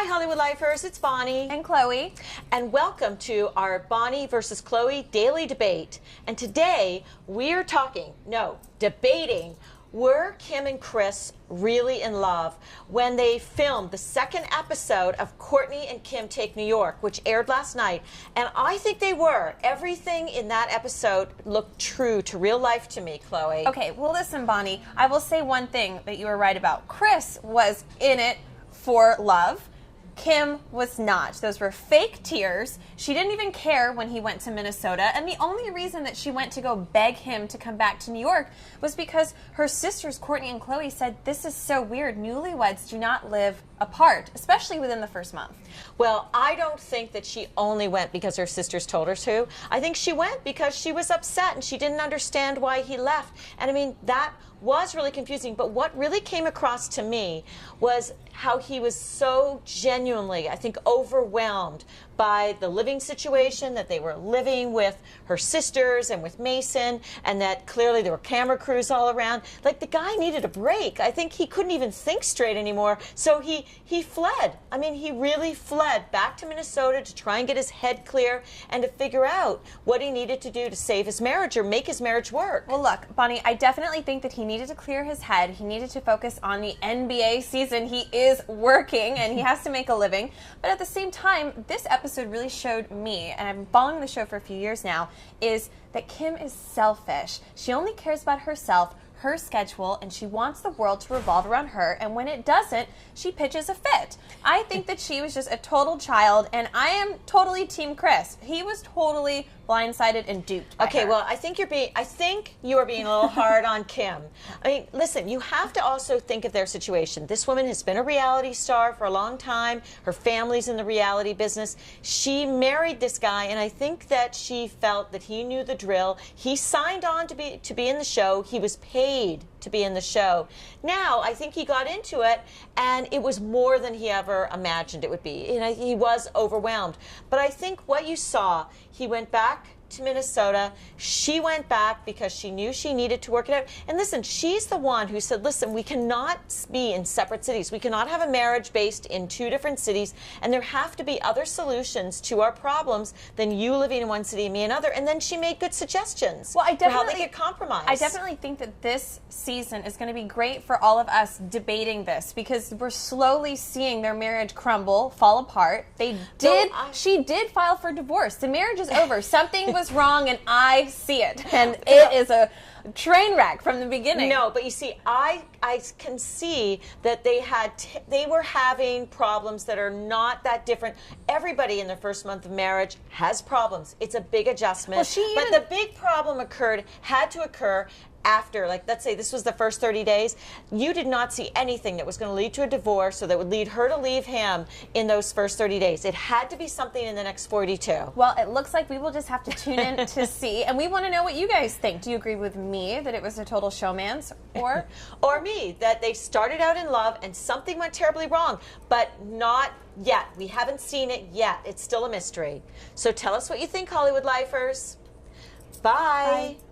Hi, Hollywood Lifers. It's Bonnie. And Chloe. And welcome to our Bonnie versus Chloe daily debate. And today we're debating, were Kim and Kris really in love when they filmed the second episode of Kourtney and Kim Take New York, which aired last night? And I think they were. Everything in that episode looked true to real life to me, Chloe. Okay, well listen, Bonnie, I will say one thing that you were right about. Kris was in it for love. Kim was not. Those were fake tears. She didn't even care when he went to Minnesota. And the only reason that she went to go beg him to come back to New York was because her sisters, Kourtney and Chloe, said, this is so weird. Newlyweds do not live apart, especially within the first month. Well, I don't think that she only went because her sisters told her to. I think she went because she was upset and she didn't understand why he left. And I mean, that was really confusing. But what really came across to me was how he was so genuinely, I think, overwhelmed by the living situation, that they were living with her sisters and with Mason, and that clearly there were camera crews all around. Like, the guy needed a break. I think he couldn't even think straight anymore. So he fled. I mean, he really fled back to Minnesota to try and get his head clear and to figure out what he needed to do to save his marriage or make his marriage work. Well, look, Bonnie, I definitely think that he needed to clear his head. He needed to focus on the NBA season. He is working and he has to make a living. But at the same time, this episode really showed me, and I've been following the show for a few years now, is that Kim is selfish. She only cares about herself, her schedule, and she wants the world to revolve around her, and when it doesn't, she pitches a fit. I think that she was just a total child, and I am totally Team Kris. He was totally blindsided and duped by Okay, her. well, I think you are being a little hard on Kim. I mean, listen, you have to also think of their situation. This woman has been a reality star for a long time. Her family's in the reality business. She married this guy, and I think that she felt that he knew the drill. He signed on to be in the show. He was paid to be in the show. Now, I think he got into it, and it was more than he ever imagined it would be. He was overwhelmed. But I think what you saw, he went back to Minnesota. She went back because she knew she needed to work it out. And listen, she's the one who said, listen, we cannot be in separate cities. We cannot have a marriage based in two different cities, and there have to be other solutions to our problems than you living in one city and me another. And then she made good suggestions for how they could compromise. I definitely think that this season is going to be great for all of us debating this, because we're slowly seeing their marriage crumble, fall apart. She did file for divorce. The marriage is over. Something was wrong, and I see it. And it is a train wreck from the beginning. No, but you see, I can see that they were having problems that are not that different. Everybody in their first month of marriage has problems. It's a big adjustment. But the big problem had to occur after, like, let's say this was the first 30 days. You did not see anything that was going to lead to a divorce or that would lead her to leave him in those first 30 days. It had to be something in the next 42. Well, it looks like we will just have to tune in to see. And we want to know what you guys think. Do you agree with me that it was a total showmance? Or me, that they started out in love and something went terribly wrong, but not yet. We haven't seen it yet. It's still a mystery. So tell us what you think, Hollywood Lifers. Bye. Bye.